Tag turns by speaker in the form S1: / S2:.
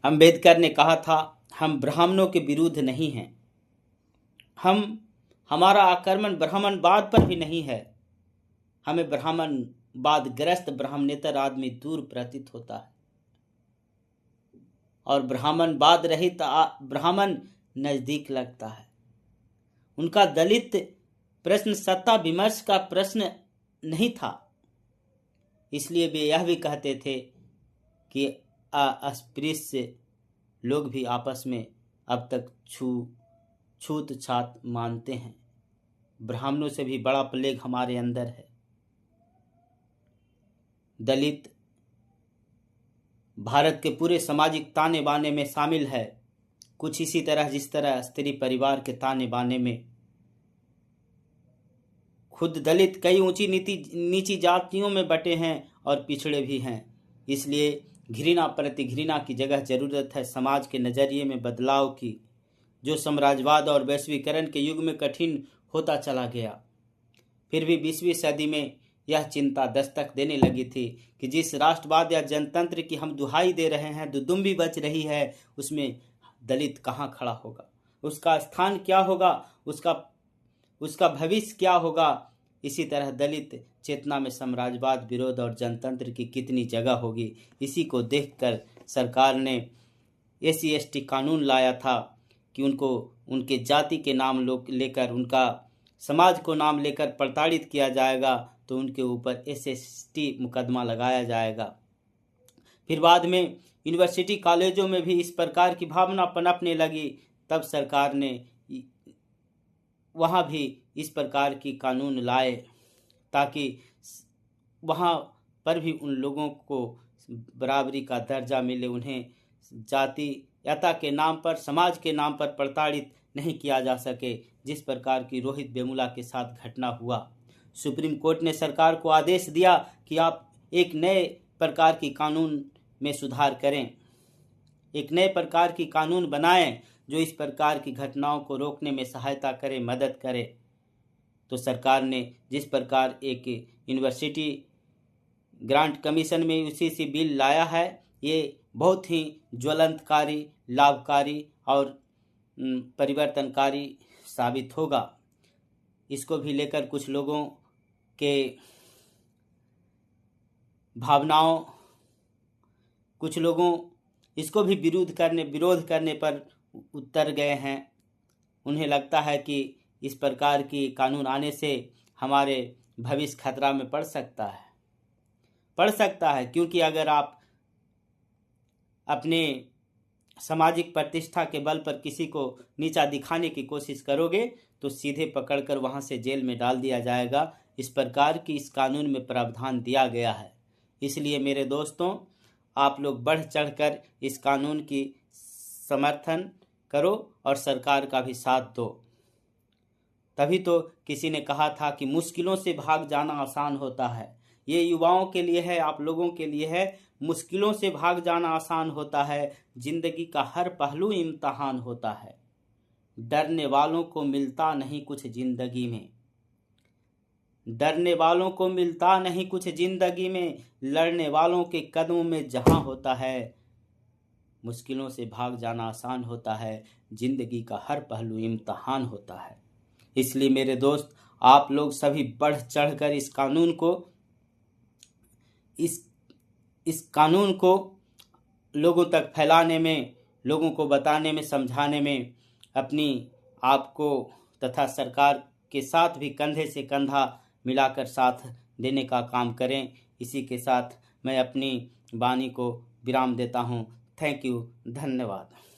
S1: अम्बेडकर ने कहा था, हम ब्राह्मणों के विरुद्ध नहीं हैं। हमारा आक्रमण ब्राह्मणवाद पर भी नहीं है। हमें ब्राह्मणवाद ग्रस्त ब्राह्मणेतर आदमी दूर प्रतीत होता है और ब्राह्मणवाद रहित ब्राह्मण नजदीक लगता है। उनका दलित प्रश्न सत्ता विमर्श का प्रश्न नहीं था। इसलिए वे यह भी कहते थे कि अस्पृश्य लोग भी आपस में अब तक छूत छात मानते हैं। ब्राह्मणों से भी बड़ा प्लेग हमारे अंदर है। दलित भारत के पूरे सामाजिक ताने बाने में शामिल है, कुछ इसी तरह जिस तरह स्त्री परिवार के ताने बाने में। खुद दलित कई ऊंची नीची जातियों में बटे हैं और पिछड़े भी हैं। इसलिए घृणा प्रति घृणा की जगह जरूरत है समाज के नजरिए में बदलाव की, जो साम्राज्यवाद और वैश्वीकरण के युग में कठिन होता चला गया। फिर भी 20वीं सदी में यह चिंता दस्तक देने लगी थी कि जिस राष्ट्रवाद या जनतंत्र की हम दुहाई दे रहे हैं, दुदुम्बी बच रही है, उसमें दलित कहाँ खड़ा होगा, उसका स्थान क्या होगा, उसका भविष्य क्या होगा। इसी तरह दलित चेतना में साम्राज्यवाद विरोध और जनतंत्र की कितनी जगह होगी। इसी को देखकर सरकार ने SC/ST कानून लाया था कि उनको उनके जाति के नाम लेकर, उनका समाज को नाम लेकर प्रताड़ित किया जाएगा तो उनके ऊपर SC/ST मुकदमा लगाया जाएगा। फिर बाद में यूनिवर्सिटी कॉलेजों में भी इस प्रकार की भावना पनपने लगी। तब सरकार ने वहाँ भी इस प्रकार की कानून लाए ताकि वहाँ पर भी उन लोगों को बराबरी का दर्जा मिले, उन्हें जातीयता के नाम पर, समाज के नाम पर प्रताड़ित नहीं किया जा सके, जिस प्रकार की रोहित वेमुला के साथ घटना हुआ। सुप्रीम कोर्ट ने सरकार को आदेश दिया कि आप एक नए प्रकार की कानून में सुधार करें, एक नए प्रकार की कानून बनाएं जो इस प्रकार की घटनाओं को रोकने में सहायता करे, मदद करे। तो सरकार ने जिस प्रकार एक यूनिवर्सिटी ग्रांट कमीशन में UCC बिल लाया है, ये बहुत ही ज्वलंतकारी, लाभकारी और परिवर्तनकारी साबित होगा। इसको भी लेकर कुछ लोगों के भावनाओं, कुछ लोगों इसको भी विरोध करने पर उतर गए हैं। उन्हें लगता है कि इस प्रकार की कानून आने से हमारे भविष्य खतरा में पड़ सकता है, क्योंकि अगर आप अपने सामाजिक प्रतिष्ठा के बल पर किसी को नीचा दिखाने की कोशिश करोगे तो सीधे पकड़कर वहां से जेल में डाल दिया जाएगा। इस प्रकार की इस कानून में प्रावधान दिया गया है। इसलिए मेरे दोस्तों, आप लोग बढ़ चढ़कर इस कानून की समर्थन करो और सरकार का भी साथ दो। तभी तो किसी ने कहा था कि मुश्किलों से भाग जाना आसान होता है। ये युवाओं के लिए है, आप लोगों के लिए है। मुश्किलों से भाग जाना आसान होता है, जिंदगी का हर पहलू इम्तिहान होता है। डरने वालों को मिलता नहीं कुछ जिंदगी में, डरने वालों को मिलता नहीं कुछ जिंदगी में, लड़ने वालों के कदमों में जहां होता है। मुश्किलों से भाग जाना आसान होता है, जिंदगी का हर पहलू इम्तिहान होता है। इसलिए मेरे दोस्त, आप लोग सभी बढ़ चढ़कर इस कानून को लोगों तक फैलाने में, लोगों को बताने में, समझाने में अपनी आपको तथा सरकार के साथ भी कंधे से कंधा मिलाकर साथ देने का काम करें। इसी के साथ मैं अपनी वाणी को विराम देता हूँ। थैंक यू, धन्यवाद।